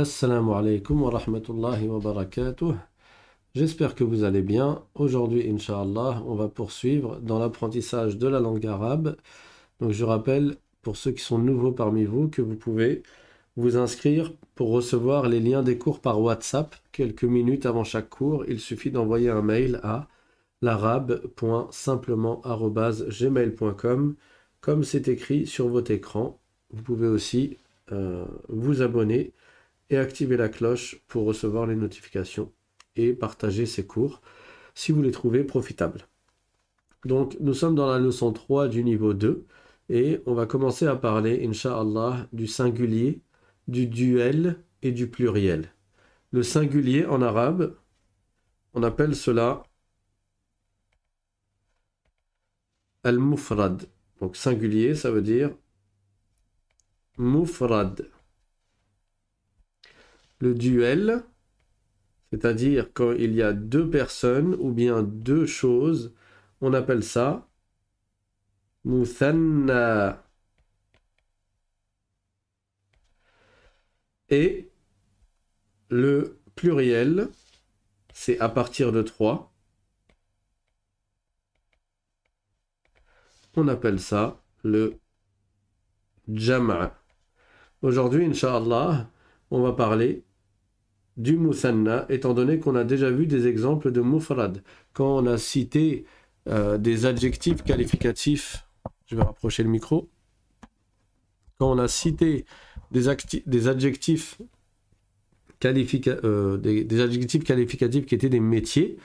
Assalamu alaikum wa rahmatullahi wa barakatuh. J'espère que vous allez bien. Aujourd'hui, Inch'Allah, on va poursuivre dans l'apprentissage de la langue arabe. Donc, je rappelle, pour ceux qui sont nouveaux parmi vous, que vous pouvez vous inscrire pour recevoir les liens des cours par WhatsApp. Quelques minutes avant chaque cours, il suffit d'envoyer un mail à l'arabe.simplement@gmail.com comme c'est écrit sur votre écran. Vous pouvez aussi vous abonner et activer la cloche pour recevoir les notifications et partager ces cours si vous les trouvez profitables. Donc, nous sommes dans la leçon 3 du niveau 2 et on va commencer à parler, Inch'Allah, du singulier, du duel et du pluriel. Le singulier en arabe, on appelle cela al-mufrad. Donc, singulier, ça veut dire mufrad. Le duel, c'est-à-dire quand il y a deux personnes ou bien deux choses, on appelle ça muthanna. Et le pluriel, c'est à partir de 3. On appelle ça le jama'. Aujourd'hui, Inch'Allah, on va parler du muthanna, étant donné qu'on a déjà vu des exemples de mufrad. Quand on a cité des adjectifs qualificatifs, je vais rapprocher le micro, quand on a cité des adjectifs qualificatifs qui étaient des métiers,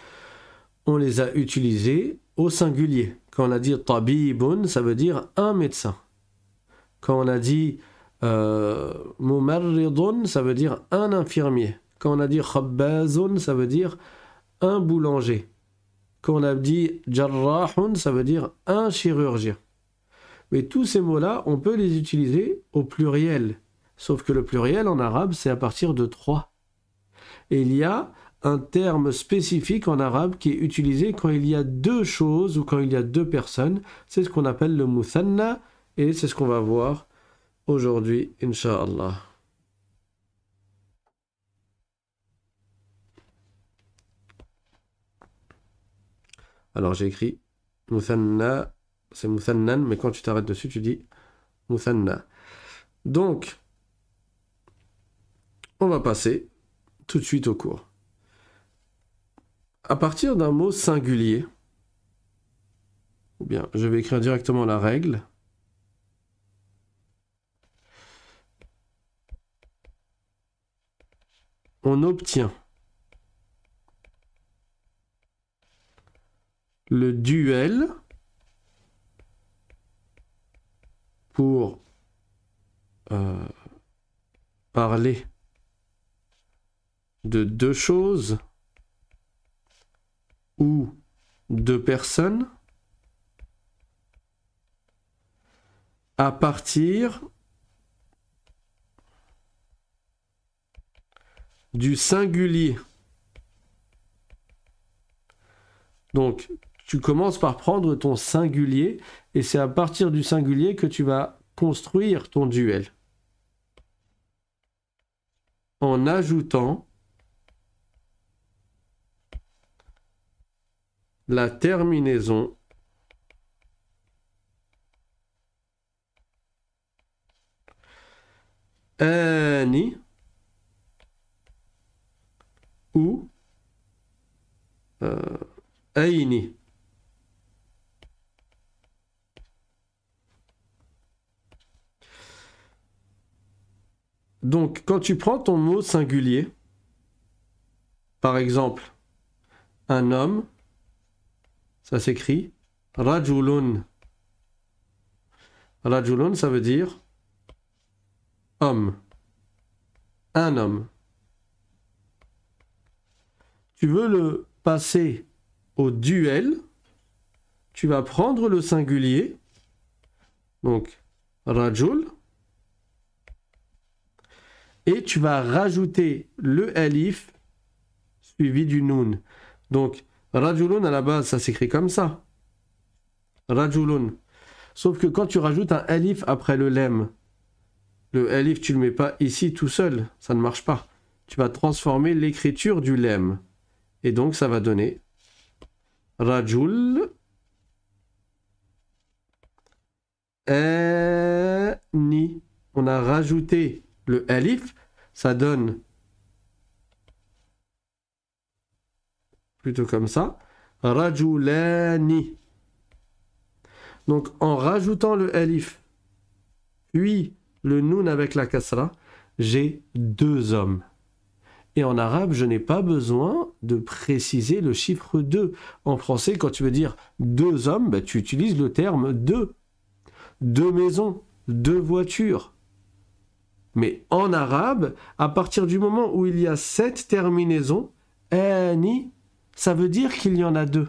on les a utilisés au singulier. Quand on a dit tabibun, ça veut dire un médecin. Quand on a dit mumarridun, ça veut dire un infirmier. Quand on a dit khabbazun, ça veut dire un boulanger. Quand on a dit jarrahun, ça veut dire un chirurgien. Mais tous ces mots-là, on peut les utiliser au pluriel. Sauf que le pluriel en arabe, c'est à partir de 3. Et il y a un terme spécifique en arabe qui est utilisé quand il y a deux choses ou quand il y a deux personnes. C'est ce qu'on appelle le muthanna et c'est ce qu'on va voir aujourd'hui, Inch'Allah. Alors j'ai écrit muthanna, c'est muthannan, mais quand tu t'arrêtes dessus, tu dis muthanna. Donc, on va passer tout de suite au cours. À partir d'un mot singulier, ou bien je vais écrire directement la règle. On obtient le duel pour parler de deux choses ou deux personnes à partir du singulier. Donc, tu commences par prendre ton singulier et c'est à partir du singulier que tu vas construire ton duel. En ajoutant la terminaison ani ou aini. Donc, quand tu prends ton mot singulier, par exemple, un homme, ça s'écrit rajulun. Rajulun, ça veut dire homme. Un homme. Tu veux le passer au duel, tu vas prendre le singulier, donc rajul, et tu vas rajouter le alif suivi du noun. Donc, rajulun à la base, ça s'écrit comme ça. Rajulun. Sauf que quand tu rajoutes un alif après le lem, Le alif, tu ne le mets pas ici tout seul. Ça ne marche pas. Tu vas transformer l'écriture du lem. Et donc, ça va donner Rajul Ani. On a rajouté le alif. Ça donne plutôt comme ça. Rajulani. Donc, en rajoutant le alif, puis le noun avec la kasra, j'ai 2 hommes. Et en arabe, je n'ai pas besoin de préciser le chiffre 2. En français, quand tu veux dire 2 hommes, bah, tu utilises le terme 2. 2 maisons, 2 voitures. Mais en arabe, à partir du moment où il y a cette terminaison, ani, ça veut dire qu'il y en a 2.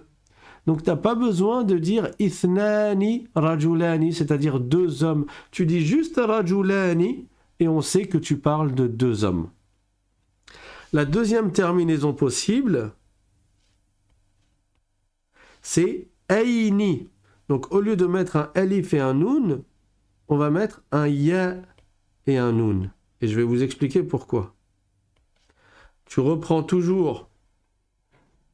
Donc, tu n'as pas besoin de dire ithnani rajulani, c'est-à-dire 2 hommes. Tu dis juste rajulani et on sait que tu parles de 2 hommes. La deuxième terminaison possible, c'est aini. Donc, au lieu de mettre un alif et un noun, on va mettre un ya et un noun. Et je vais vous expliquer pourquoi. Tu reprends toujours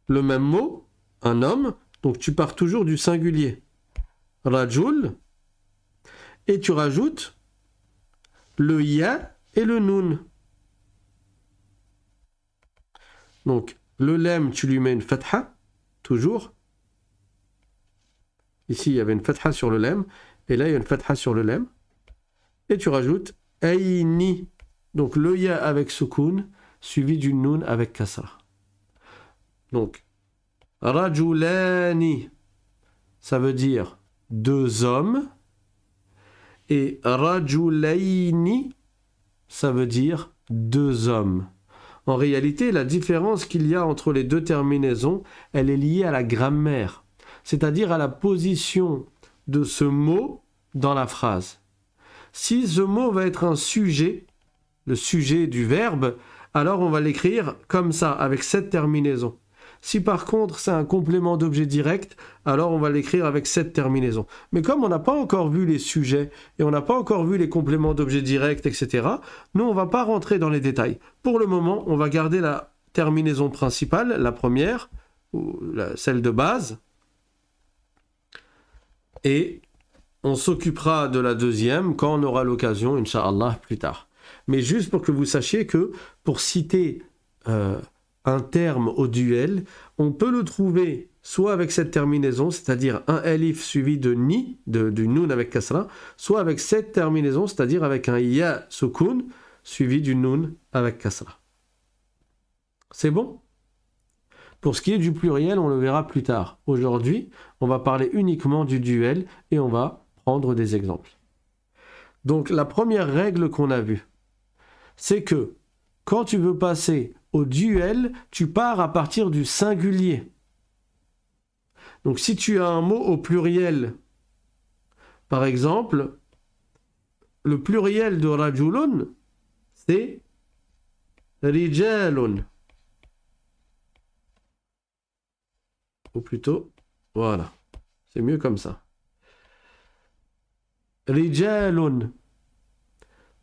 le même mot, un homme, donc tu pars toujours du singulier. Rajul, et tu rajoutes le ya et le noun. Donc, le lem, tu lui mets une fatha, toujours. Ici, il y avait une fatha sur le lem, et là, il y a une fatha sur le lem. Et tu rajoutes aini, donc le ya avec soukoun, suivi du noun avec kasra. Donc, rajulani, ça veut dire 2 hommes, et rajulaini, ça veut dire 2 hommes. En réalité, la différence qu'il y a entre les 2 terminaisons, elle est liée à la grammaire, c'est-à-dire à la position de ce mot dans la phrase. Si ce mot va être un sujet, le sujet du verbe, alors on va l'écrire comme ça, avec cette terminaison. Si par contre c'est un complément d'objet direct, alors on va l'écrire avec cette terminaison. Mais comme on n'a pas encore vu les sujets et on n'a pas encore vu les compléments d'objet direct, etc., nous on ne va pas rentrer dans les détails. Pour le moment, on va garder la terminaison principale, la première, ou celle de base, et on s'occupera de la deuxième quand on aura l'occasion, Inch'Allah, plus tard. Mais juste pour que vous sachiez que pour citer un terme au duel, on peut le trouver soit avec cette terminaison, c'est-à-dire un alif suivi de ni, du noun avec kasra, soit avec cette terminaison, c'est-à-dire avec un ya sukun suivi du noun avec kasra. C'est bon? Pour ce qui est du pluriel, on le verra plus tard. Aujourd'hui, on va parler uniquement du duel et on va prendre des exemples. Donc la première règle qu'on a vue, c'est que quand tu veux passer au duel, tu pars à partir du singulier. Donc si tu as un mot au pluriel, par exemple, le pluriel de rajulun, c'est rijalun. Ou plutôt, voilà, c'est mieux comme ça. Rijalun.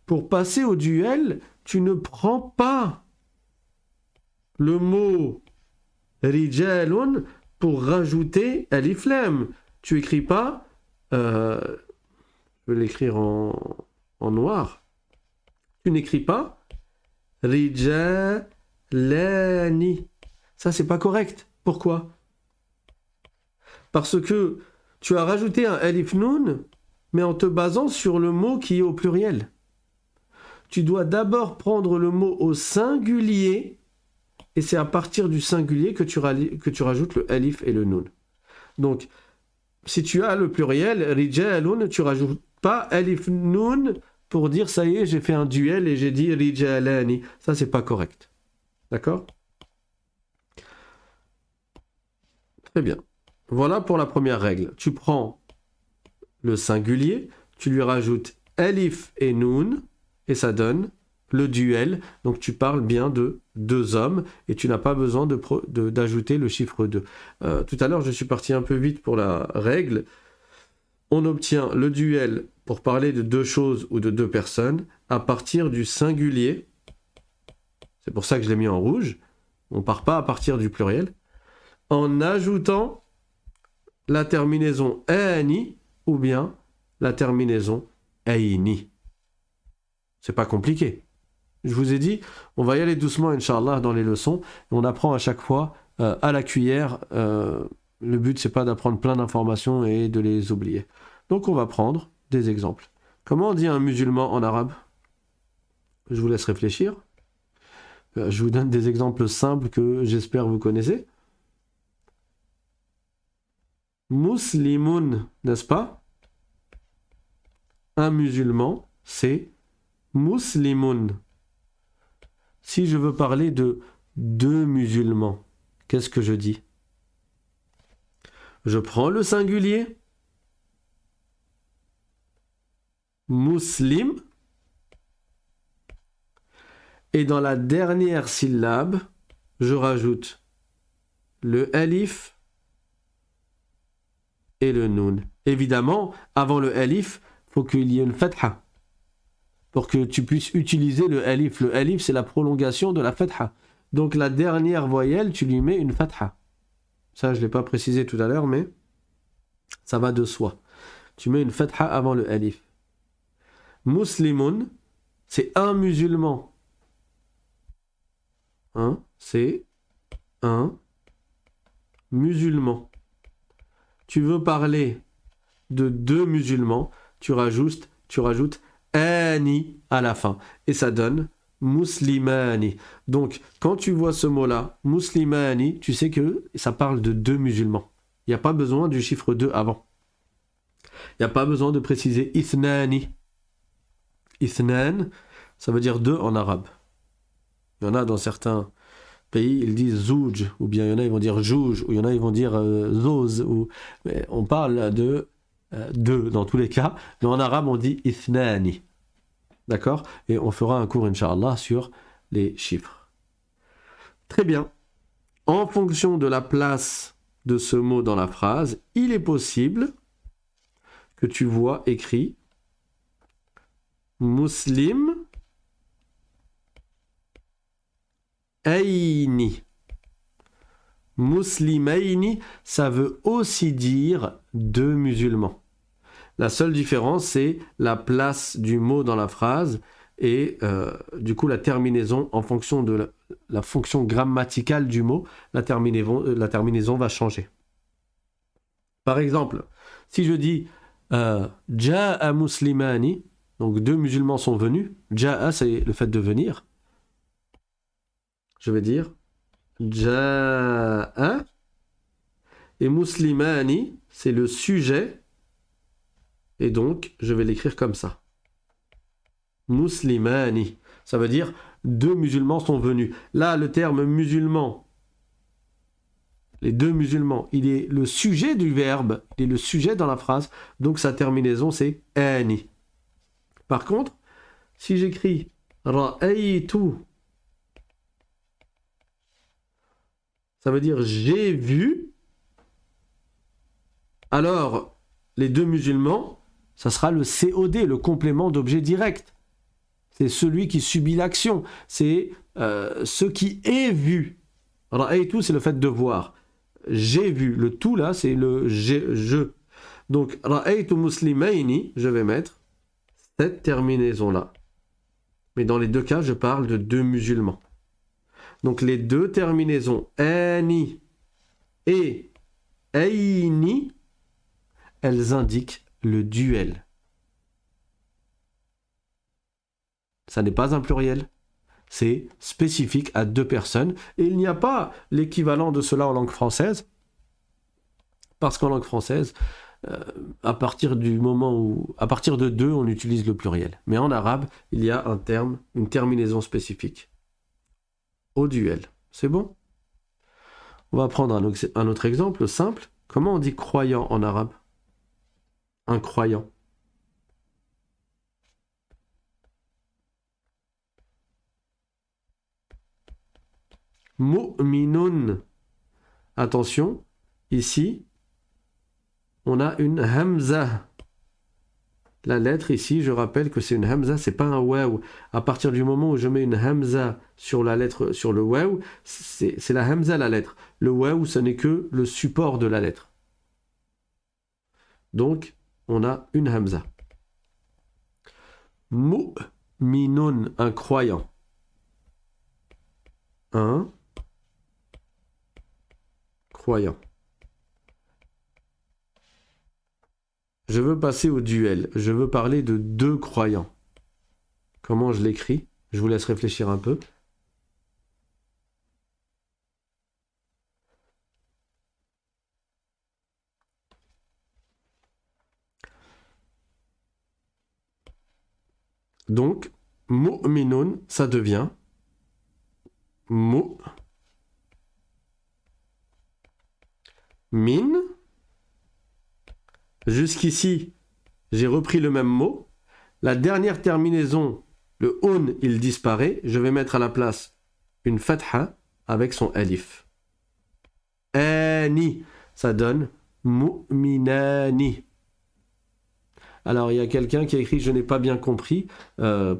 Pour passer au duel, tu ne prends pas le mot rijalun pour rajouter alif lam. Tu écris pas, je vais l'écrire en noir. Tu n'écris pas rijalani. Ça, c'est pas correct. Pourquoi? Parce que tu as rajouté un alif noun, mais en te basant sur le mot qui est au pluriel. Tu dois d'abord prendre le mot au singulier, et c'est à partir du singulier que tu rajoutes le alif et le noun. Donc, si tu as le pluriel, rijalun, tu rajoutes pas alif noun pour dire ça y est, j'ai fait un duel et j'ai dit rijalani. Ça, c'est pas correct. D'accord? Très bien. Voilà pour la première règle. Tu prends le singulier, tu lui rajoutes alif et noun, et ça donne le duel. Donc tu parles bien de 2 hommes, et tu n'as pas besoin d'ajouter le chiffre 2. Tout à l'heure, je suis parti un peu vite pour la règle. On obtient le duel pour parler de deux choses ou de deux personnes à partir du singulier. C'est pour ça que je l'ai mis en rouge. On ne part pas à partir du pluriel. En ajoutant la terminaison ani ou bien la terminaison aini. C'est pas compliqué. Je vous ai dit, on va y aller doucement, Inch'Allah, dans les leçons. On apprend à chaque fois à la cuillère. Le but, c'est pas d'apprendre plein d'informations et de les oublier. Donc, on va prendre des exemples. Comment on dit un musulman en arabe? Je vous laisse réfléchir. Je vous donne des exemples simples que j'espère vous connaissez. Muslimun, n'est-ce pas? Un musulman, c'est muslimun. Si je veux parler de deux musulmans, qu'est-ce que je dis? Je prends le singulier, muslim, et dans la dernière syllabe, je rajoute le alif et le noun. Évidemment, avant le alif, il faut qu'il y ait une fatha pour que tu puisses utiliser le alif. Le alif, c'est la prolongation de la fatha. Donc la dernière voyelle, tu lui mets une fatha. Ça, je ne l'ai pas précisé tout à l'heure, mais ça va de soi. Tu mets une fatha avant le alif. Muslimun, c'est un musulman. Hein? C'est un musulman. Tu veux parler de deux musulmans, tu rajoutes ani à la fin. Et ça donne muslimani. Donc, quand tu vois ce mot-là, muslimani, tu sais que ça parle de deux musulmans. Il n'y a pas besoin du chiffre 2 avant. Il n'y a pas besoin de préciser ithnani. Ithnan, ça veut dire deux en arabe. Il y en a dans certains pays, ils disent zouj, ou bien il y en a, ils vont dire jouj, ou il y en a, ils vont dire zoz. Mais on parle de deux dans tous les cas, mais en arabe, on dit ithnani. D'accord? Et on fera un cours, Inch'Allah, sur les chiffres. Très bien. En fonction de la place de ce mot dans la phrase, il est possible que tu vois écrit muslim aini. Muslimaini, ça veut aussi dire deux musulmans. La seule différence, c'est la place du mot dans la phrase et du coup la terminaison en fonction de la fonction grammaticale du mot, la terminaison va changer. Par exemple, si je dis Ja'a muslimani, donc deux musulmans sont venus, Ja'a c'est le fait de venir, je vais dire Ja'a, et muslimani c'est le sujet, et donc je vais l'écrire comme ça. Muslimani, ça veut dire deux musulmans sont venus. Là, le terme musulman, les deux musulmans, il est le sujet du verbe, il est le sujet dans la phrase, donc sa terminaison c'est ani. Par contre, si j'écris ra'aytu, ça veut dire j'ai vu, alors les deux musulmans, ça sera le COD, le complément d'objet direct. C'est celui qui subit l'action, c'est ce qui est vu. Ra'aytu, c'est le fait de voir. J'ai vu, le tout là, c'est le je. Donc, ra'aytu muslimayni, je vais mettre cette terminaison-là. Mais dans les deux cas, je parle de deux musulmans. Donc, les deux terminaisons, ani et aini, elles indiquent le duel. Ça n'est pas un pluriel. C'est spécifique à deux personnes. Et il n'y a pas l'équivalent de cela en langue française. Parce qu'en langue française, à partir de deux, on utilise le pluriel. Mais en arabe, il y a un terme, une terminaison spécifique. Au duel. C'est bon? On va prendre un autre exemple simple. Comment on dit croyant en arabe? Un croyant. Mu'minun. Attention, ici, on a une hamza. La lettre ici, je rappelle que c'est une hamza, c'est pas un waw. À partir du moment où je mets une hamza sur la lettre, sur le waw, c'est la hamza la lettre. Le waw, ce n'est que le support de la lettre. Donc, on a une hamza. Mu'minun, un croyant. Un croyant. Je veux passer au duel. Je veux parler de deux croyants. Comment je l'écris? Je vous laisse réfléchir un peu. Donc, mu'minun, ça devient mu'min. Jusqu'ici, j'ai repris le même mot. La dernière terminaison, le un, il disparaît. Je vais mettre à la place une fatha avec son alif. Ani, ça donne mu'minani. Alors, il y a quelqu'un qui a écrit « Je n'ai pas bien compris ».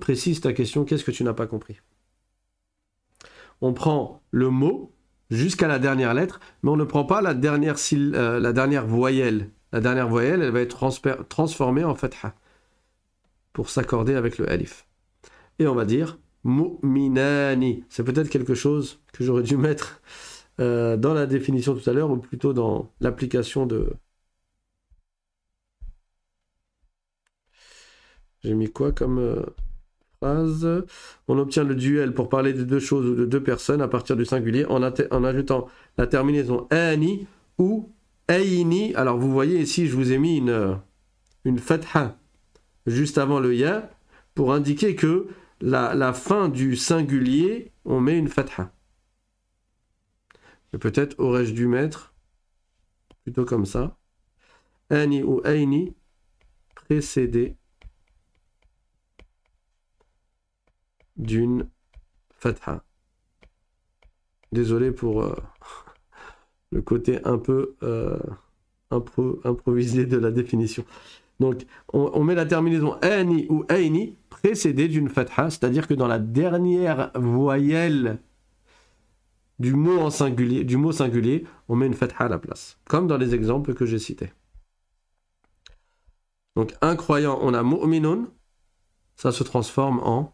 Précise ta question, qu'est-ce que tu n'as pas compris? On prend le mot jusqu'à la dernière lettre, mais on ne prend pas la dernière voyelle. La dernière voyelle, elle va être transformée en fatha pour s'accorder avec le alif. Et on va dire mu'minani. C'est peut-être quelque chose que j'aurais dû mettre dans la définition tout à l'heure, ou plutôt dans l'application de... J'ai mis quoi comme phrase? On obtient le duel pour parler de deux choses ou de deux personnes à partir du singulier en ajoutant la terminaison ani ou aini. Alors vous voyez ici, je vous ai mis une fatha juste avant le ya pour indiquer que la fin du singulier, on met une fatha. Mais peut-être aurais-je dû mettre plutôt comme ça. Ani ou aini précédé d'une fatha. Désolé pour le côté un peu improvisé de la définition. Donc, on met la terminaison ani ou aini précédée d'une fatha, c'est-à-dire que dans la dernière voyelle du mot singulier, on met une fatha à la place, comme dans les exemples que j'ai cités. Donc, un croyant, on a mu'minun, ça se transforme en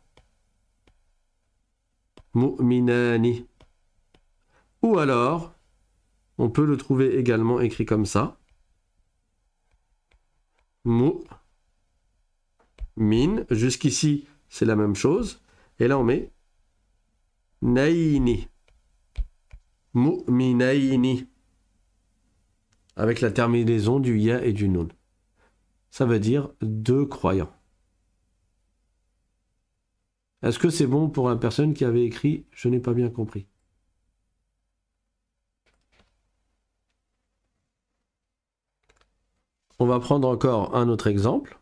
mu'minani. Ou alors, on peut le trouver également écrit comme ça. Mu'min. Jusqu'ici, c'est la même chose. Et là, on met naini. Mu'minaini. Avec la terminaison du ya et du nun. Ça veut dire deux croyants. Est-ce que c'est bon pour la personne qui avait écrit « Je n'ai pas bien compris ». On va prendre encore un autre exemple.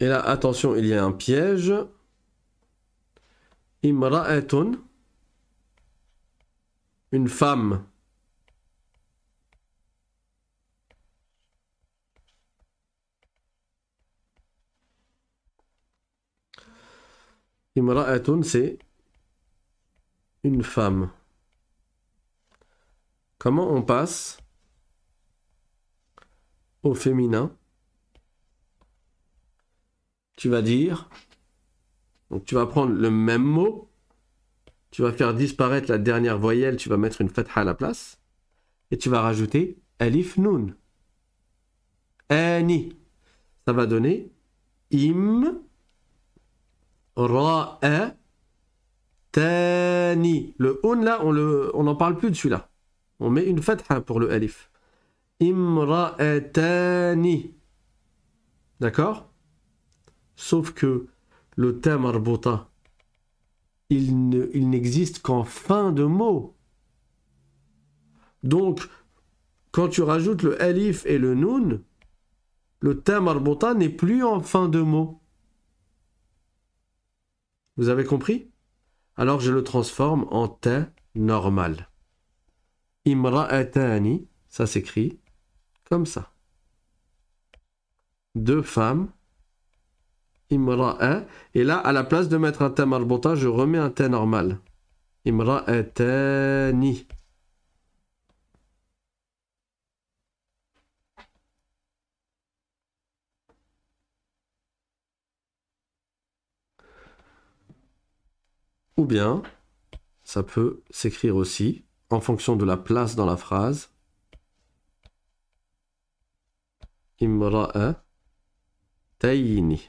Et là, attention, il y a un piège. Imra'atun, une femme. Imra'atun, c'est une femme. Comment on passe au féminin? Tu vas dire, donc tu vas prendre le même mot, tu vas faire disparaître la dernière voyelle, tu vas mettre une fatha à la place, et tu vas rajouter alif nun. Ani. Ça va donner ra'a tani. Le un là, on n'en parle plus de celui-là. On met une fatha pour le alif. Imra'atani. D'accord? Sauf que le ta marbuta, il n'existe qu'en fin de mot. Donc, quand tu rajoutes le alif et le nun, le ta marbuta n'est plus en fin de mot. Vous avez compris? Alors je le transforme en ta normal. Imra'atani, ça s'écrit comme ça. Deux femmes. Imra'a. Et là, à la place de mettre un ta marbota, je remets un ta normal. Imra'atani. Ou bien, ça peut s'écrire aussi, en fonction de la place dans la phrase. Imra'a tayni.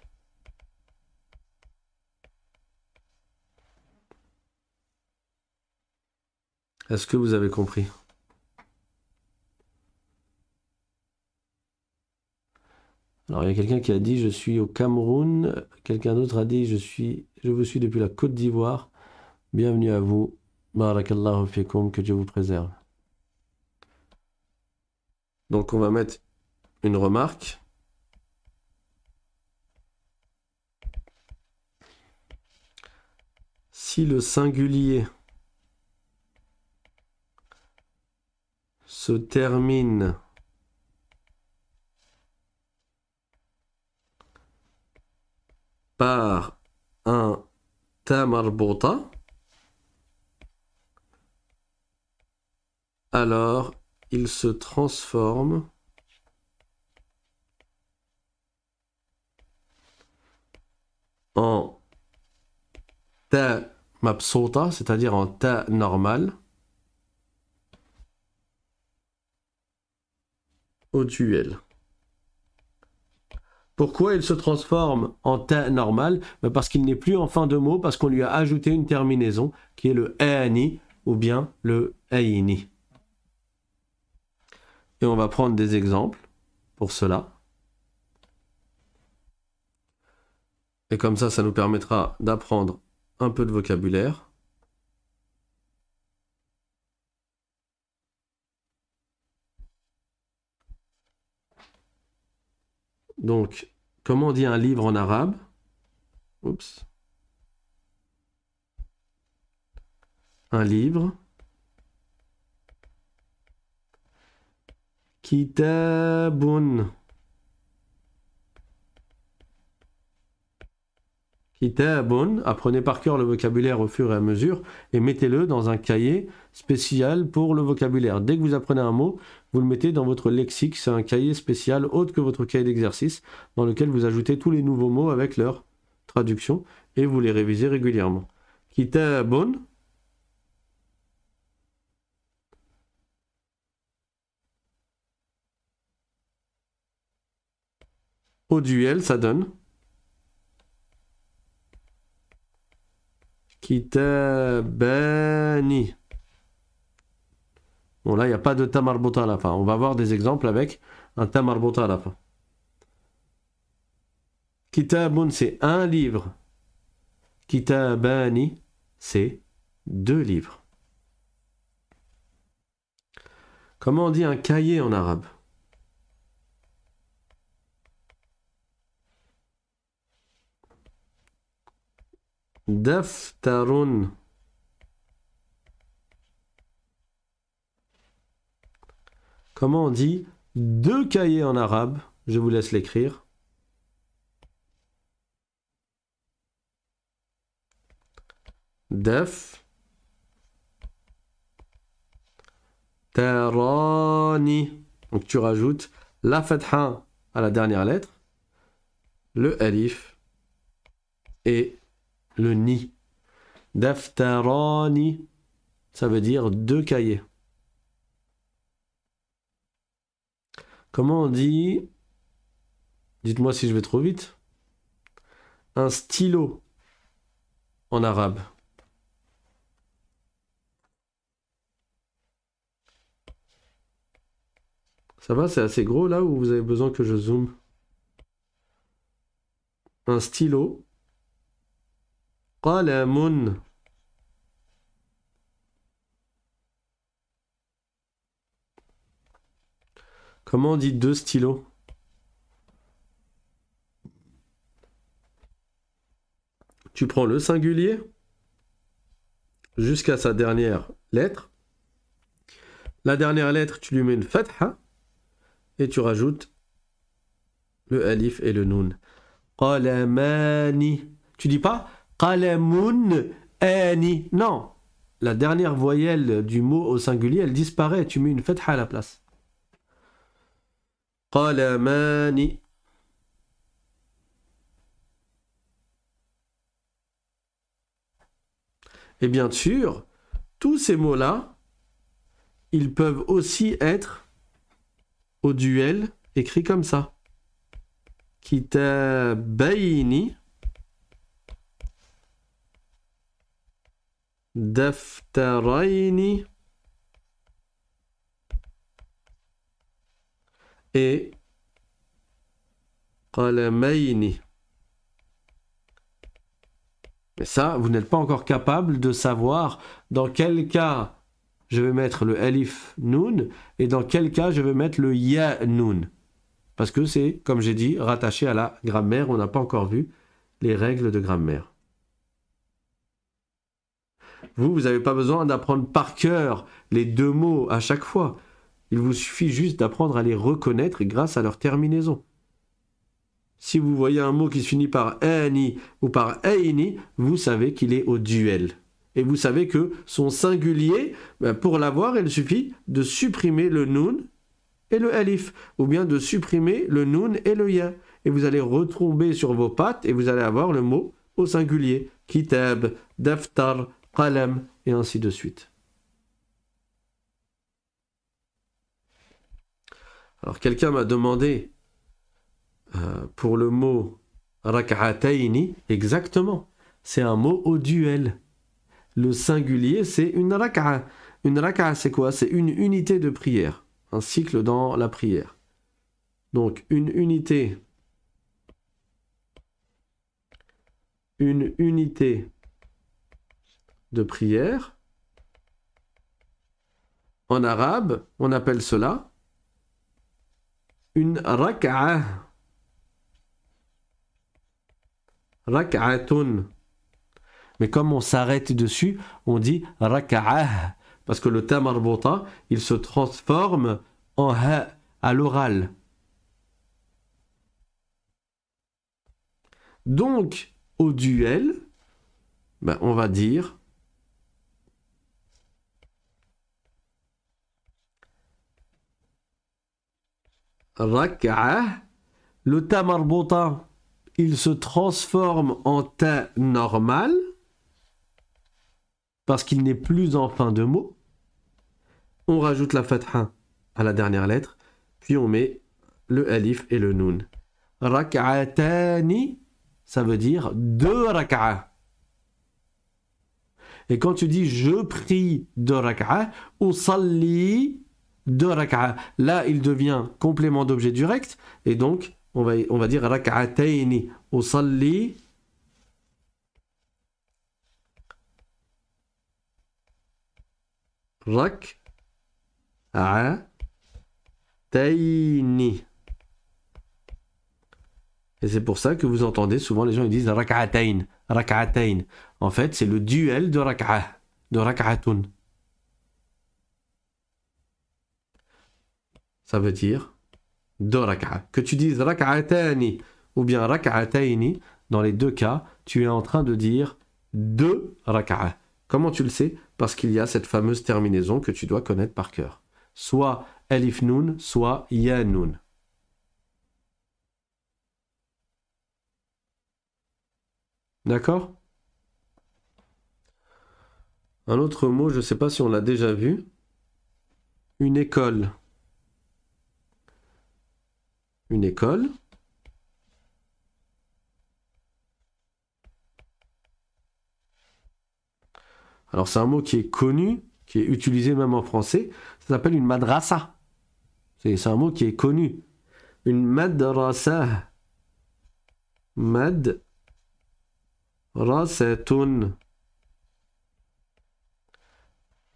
Est-ce que vous avez compris? Alors, il y a quelqu'un qui a dit « Je suis au Cameroun ». Quelqu'un d'autre a dit « Je vous suis depuis la Côte d'Ivoire ». Bienvenue à vous. Barakallahu fikum, que Dieu vous préserve. Donc, on va mettre une remarque. Si le singulier se termine par un ta marbota, alors il se transforme en ta mabsota, c'est-à-dire en ta normal, au duel. Pourquoi il se transforme en ta normal? Parce qu'il n'est plus en fin de mot, parce qu'on lui a ajouté une terminaison qui est le ani ou bien le aini. Et on va prendre des exemples pour cela. Et comme ça nous permettra d'apprendre un peu de vocabulaire. Donc, comment on dit un livre en arabe? Oups. Un livre. Kitabun. Kitabun. Apprenez par cœur le vocabulaire au fur et à mesure et mettez-le dans un cahier spécial pour le vocabulaire. Dès que vous apprenez un mot, vous le mettez dans votre lexique. C'est un cahier spécial autre que votre cahier d'exercice dans lequel vous ajoutez tous les nouveaux mots avec leur traduction et vous les révisez régulièrement. Kitabun. Au duel, ça donne Kitabani. Bon, là, il n'y a pas de tamarbota à la fin. On va voir des exemples avec un tamarbota à la fin. Kitabun, c'est un livre. Kitabani, c'est deux livres. Comment on dit un cahier en arabe? Daftarun. Comment on dit deux cahiers en arabe? Je vous laisse l'écrire. Daf. Tarani. Donc tu rajoutes la fatha à la dernière lettre, le alif et le ni. Daftarani, ça veut dire deux cahiers. Comment on dit? Dites-moi si je vais trop vite. Un stylo en arabe. Ça va, c'est assez gros là ou vous avez besoin que je zoome? Un stylo. Qalamun. Comment on dit deux stylos? Tu prends le singulier jusqu'à sa dernière lettre La dernière lettre, tu lui mets une fatha et tu rajoutes le alif et le noun. Qalamani. Tu dis pas qalamun ani. Non. La dernière voyelle du mot au singulier, elle disparaît. Tu mets une fatha à la place. Qalamani. Et bien sûr, tous ces mots-là, ils peuvent aussi être au duel écrit comme ça. Kitabayni, daftarayni et qalamayni. Mais ça, vous n'êtes pas encore capable de savoir dans quel cas je vais mettre le alif noun et dans quel cas je vais mettre le ya noun. Parce que c'est, comme j'ai dit, rattaché à la grammaire. On n'a pas encore vu les règles de grammaire. Vous n'avez pas besoin d'apprendre par cœur les deux mots à chaque fois. Il vous suffit juste d'apprendre à les reconnaître grâce à leur terminaison. Si vous voyez un mot qui se finit par ani ou par aini, vous savez qu'il est au duel. Et vous savez que son singulier, pour l'avoir, il suffit de supprimer le noun et le alif, ou bien de supprimer le noun et le ya. Et vous allez retomber sur vos pattes et vous allez avoir le mot au singulier. Kitab, daftar, qalam, et ainsi de suite. Alors quelqu'un m'a demandé pour le mot rak'ataini, exactement, c'est un mot au duel. Le singulier, c'est une raka'a. Une raka'a, c'est quoi? C'est une unité de prière, un cycle dans la prière. Donc une unité de prière. En arabe, on appelle cela une raka'a. Rak'atun. Mais comme on s'arrête dessus, on dit raka'ah. Parce que le ta marbota, il se transforme en ha à l'oral. Donc, au duel, on va dire raka'ah. Le ta marbota, il se transforme en ta normal parce qu'il n'est plus en fin de mot. On rajoute la fatha à la dernière lettre, puis on met le alif et le noun. Rak'atani, ça veut dire deux raka'a. Et quand tu dis je prie deux raka'a, ou salli deux raka'a, là il devient complément d'objet direct, et donc on va dire rak'ataini, ou salli rak'ataini. Et c'est pour ça que vous entendez souvent les gens ils disent rak'atayn, rak'atayn. En fait, c'est le duel de rak'a, de rak'atun. Ça veut dire deux rak'a. Que tu dises rak'atani ou bien rak'atayni, dans les deux cas, tu es en train de dire deux rak'a. Comment tu le sais? Parce qu'il y a cette fameuse terminaison que tu dois connaître par cœur. Soit alif noun, soit ya noun. D'accord? Un autre mot, je ne sais pas si on l'a déjà vu. Une école. Une école. Alors c'est un mot qui est connu, qui est utilisé même en français. Ça s'appelle une madrasa. C'est un mot qui est connu. Une madrasa. Madrasatun.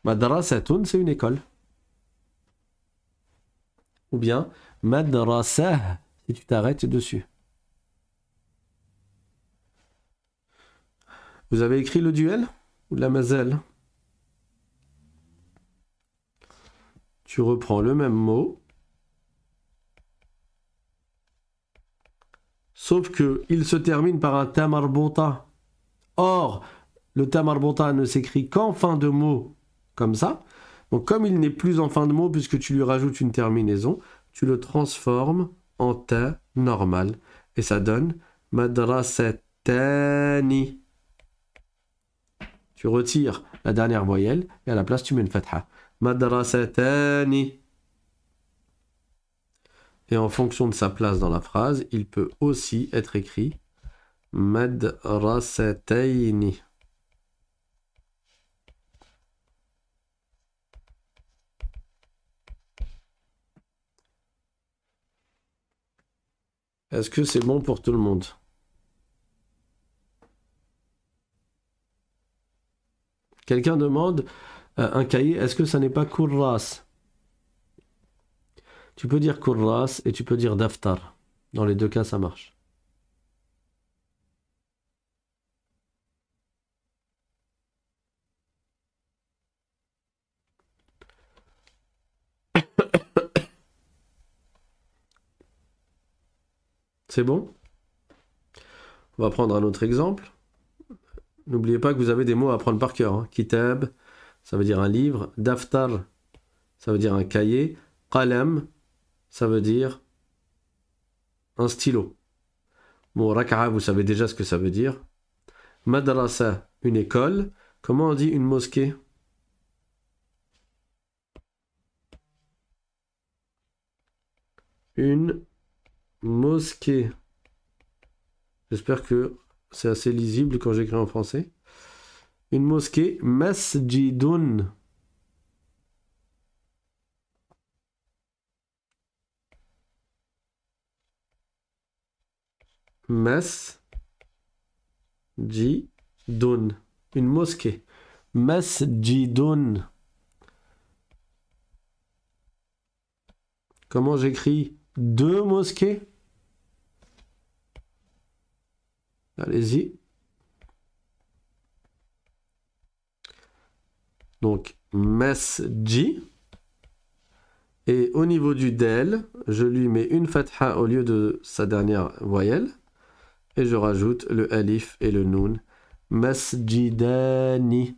Madrasatun, c'est une école. Ou bien madrasa, si tu t'arrêtes dessus. Vous avez écrit le duel ou la mazal? tu reprends le même mot, sauf que il se termine par un ta marbouta. Or, le ta marbouta ne s'écrit qu'en fin de mot, comme ça. Donc comme il n'est plus en fin de mot, puisque tu lui rajoutes une terminaison, tu le transformes en ta normal. Et ça donne madrasatani. Tu retires la dernière voyelle et à la place tu mets une fatha. Madrasatani. Et en fonction de sa place dans la phrase, il peut aussi être écrit madrasataini. Est-ce que c'est bon pour tout le monde? Quelqu'un demande un cahier, est-ce que ça n'est pas kurras? Tu peux dire kurras et tu peux dire daftar. Dans les deux cas, ça marche. C'est bon? On va prendre un autre exemple. N'oubliez pas que vous avez des mots à apprendre par cœur. Hein. Kitab, ça veut dire un livre. Daftar, ça veut dire un cahier. Qalam, ça veut dire un stylo. Bon, raka'a, vous savez déjà ce que ça veut dire. Madrasa, une école. Comment on dit une mosquée? Une mosquée. J'espère que c'est assez lisible quand j'écris en français. Une mosquée, masjidun. Masjidun. Une mosquée. Masjidun. Comment j'écris deux mosquées? Allez-y. Donc, masji. Et au niveau du del, je lui mets une fatha au lieu de sa dernière voyelle. Et je rajoute le alif et le noun. Masjidani.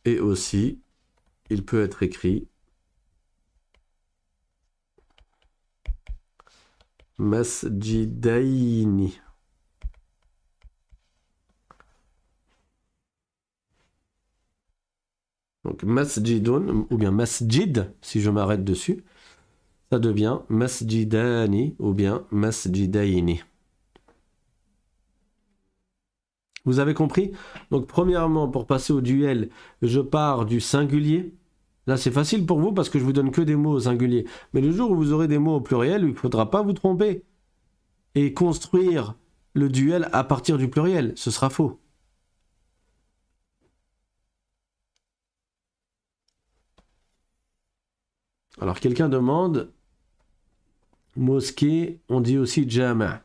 Et aussi, il peut être écrit Masjidaini. Donc masjidun ou bien masjid, si je m'arrête dessus, ça devient masjidani ou bien masjidaini. Vous avez compris? Donc premièrement, pour passer au duel, je pars du singulier. Là, c'est facile pour vous parce que je vous donne que des mots au singulier. Mais le jour où vous aurez des mots au pluriel, il ne faudra pas vous tromper et construire le duel à partir du pluriel. Ce sera faux. Alors, quelqu'un demande, mosquée, on dit aussi jama'.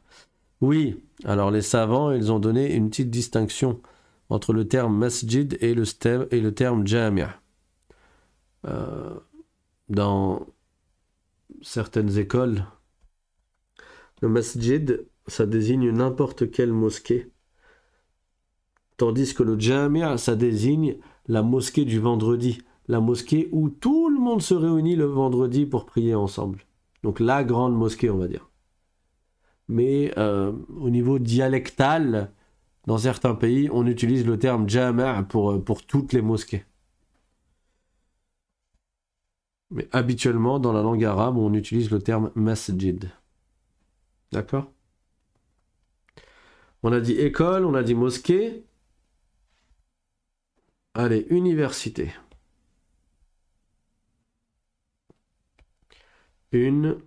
Oui, alors les savants, ils ont donné une petite distinction entre le terme masjid et le terme jami'. Dans certaines écoles, le masjid, ça désigne n'importe quelle mosquée. Tandis que le jami', ça désigne la mosquée du vendredi. La mosquée où tout le monde se réunit le vendredi pour prier ensemble. Donc la grande mosquée, on va dire. Mais au niveau dialectal, dans certains pays, on utilise le terme jama' pour toutes les mosquées. Mais habituellement, dans la langue arabe, on utilise le terme masjid. D'accord? On a dit école, on a dit mosquée. Allez, université. Une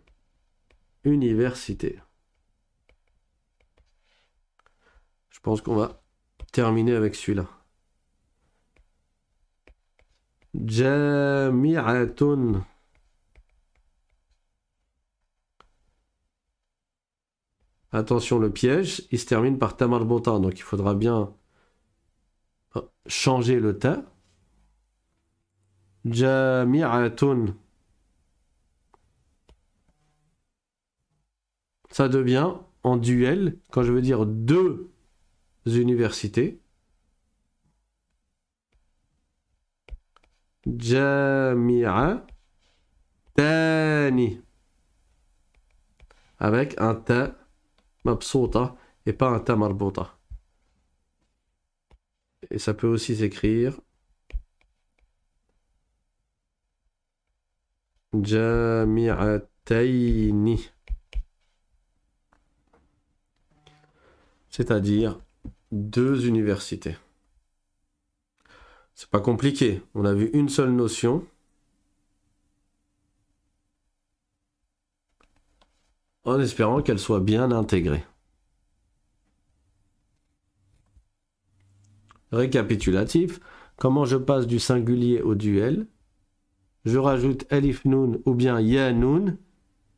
université. Je pense qu'on va terminer avec celui-là. Jami'atun. Attention, le piège, il se termine par tamarbota, donc il faudra bien changer le ta. Jami'atun. Ça devient en duel, quand je veux dire deux universités. Jami'a tani. Avec un ta mabsouta et pas un ta marbouta. Et ça peut aussi s'écrire Jami'ataini. C'est-à-dire deux universités. C'est pas compliqué. On a vu une seule notion. En espérant qu'elle soit bien intégrée. Récapitulatif. Comment je passe du singulier au duel? Je rajoute alif nun ou bien ya nun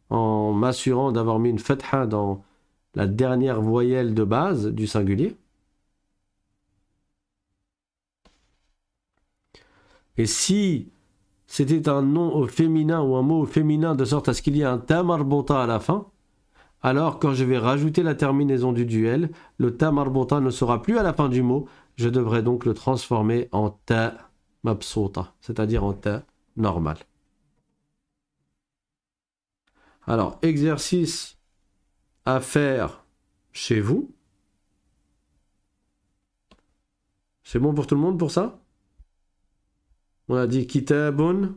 en m'assurant d'avoir mis une fatha dans la dernière voyelle de base du singulier. Et si c'était un nom au féminin ou un mot au féminin de sorte à ce qu'il y ait un ta marbota à la fin, alors quand je vais rajouter la terminaison du duel, le ta marbota ne sera plus à la fin du mot, je devrais donc le transformer en ta mabsouta, c'est-à-dire en ta normal. Alors, exercice à faire chez vous. C'est bon pour tout le monde pour ça? On a dit kitabun,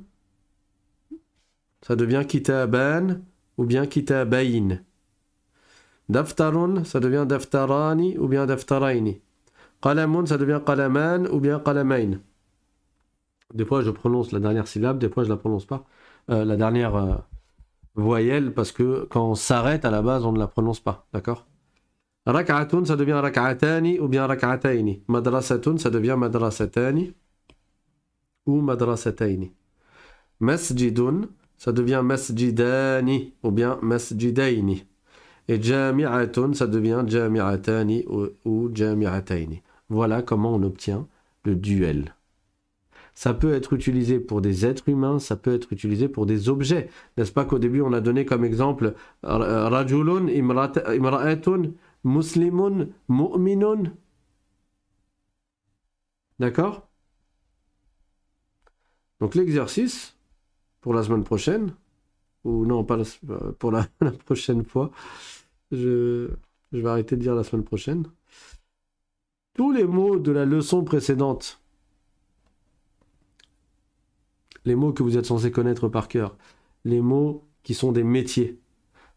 ça devient kitaban ou bien kitabain. Daftarun, ça devient daftarani ou bien daftaraini. Qalamun, ça devient qalaman ou bien qalamain. Des fois, je prononce la dernière syllabe, des fois, je ne la prononce pas. La dernière voyelle, parce que quand on s'arrête à la base, on ne la prononce pas. D'accord? Rak'atun, ça devient rak'atani ou bien rak'ataini. Madrasatun, ça devient madrasatani ou madrasataini. Masjidun, ça devient masjidani ou bien masjidaini. Et jami'atun, ça devient jami'atani ou jami'ataini. Voilà comment on obtient le duel. Ça peut être utilisé pour des êtres humains, ça peut être utilisé pour des objets. N'est-ce pas qu'au début, on a donné comme exemple Rajulun, imra'atun, muslimun, mu'minun. D'accord? Donc l'exercice, pour la semaine prochaine, ou non, pas pour la prochaine fois, je vais arrêter de dire la semaine prochaine. Tous les mots de la leçon précédente, les mots que vous êtes censés connaître par cœur, les mots qui sont des métiers,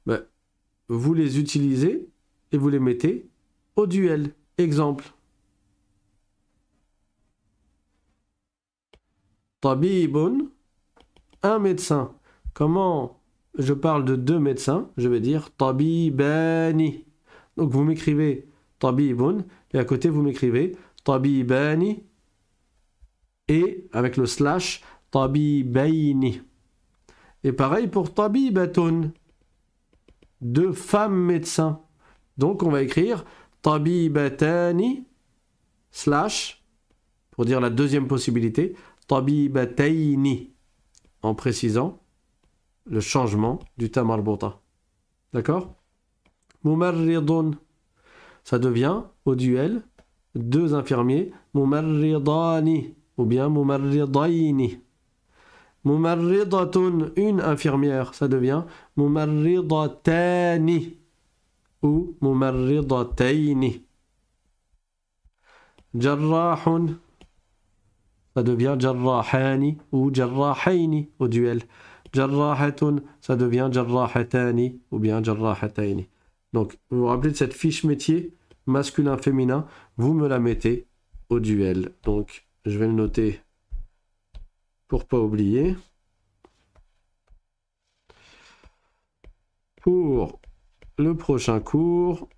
ben, vous les utilisez et vous les mettez au duel. Exemple. Tabibun, un médecin. Comment je parle de deux médecins? Je vais dire tabibani. Donc vous m'écrivez tabibun et à côté vous m'écrivez tabibani et avec le slash tabibaini. Et pareil pour tabibatun, deux femmes médecins. Donc on va écrire tabibatani slash, pour dire la deuxième possibilité, tabibataini, en précisant le changement du ta marbouta. D'accord? Mumarridun, ça devient au duel deux infirmiers, mumarridani ou bien mumarridaini. Mumarridatun, une infirmière, ça devient mumarridatani ou mumarridataini. Jarrahun, ça devient jarrahani ou jarrahaini au duel. Jarrahatun, ça devient jarrahatani ou bien jarrahataini. Donc, vous vous rappelez de cette fiche métier, masculin-féminin, vous me la mettez au duel. Donc, je vais le noter pour pas oublier. Pour le prochain cours,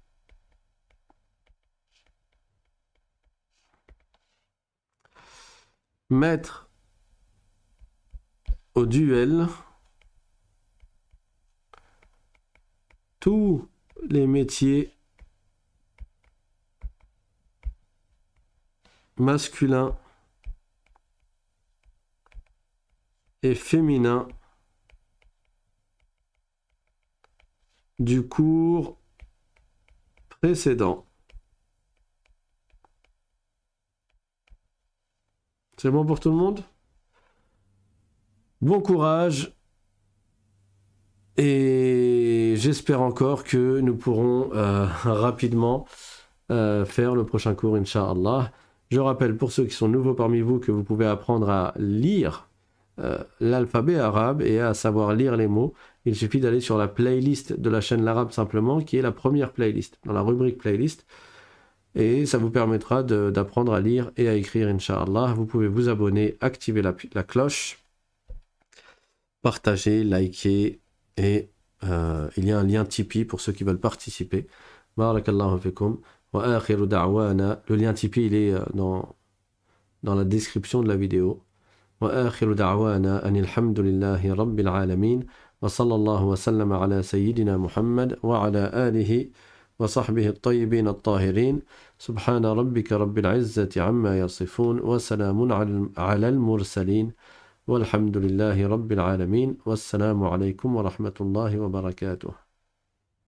mettre au duel tous les métiers masculin et féminin du cours précédent. C'est bon pour tout le monde? Bon courage et j'espère encore que nous pourrons rapidement faire le prochain cours, Inch'Allah. Je rappelle pour ceux qui sont nouveaux parmi vous que vous pouvez apprendre à lire l'alphabet arabe et à savoir lire les mots. Il suffit d'aller sur la playlist de la chaîne L'Arabe simplement, qui est la première playlist, dans la rubrique playlist. Et ça vous permettra d'apprendre à lire et à écrire, Inch'Allah. Vous pouvez vous abonner, activer la cloche, partager, liker, et il y a un lien Tipeee pour ceux qui veulent participer. Barakallahu fikum. Wa akhiru da'wana. Le lien Tipeee, il est dans la description de la vidéo. Wa akhiru da'wana anil hamdulillahi rabbil alamin. Wa sallallahu wa sallam ala sayyidina Muhammad wa ala alihi وصحبه الطيبين الطاهرين سبحان ربك رب العزة عما يصفون وسلام على المرسلين والحمد لله رب العالمين والسلام عليكم ورحمة الله وبركاته.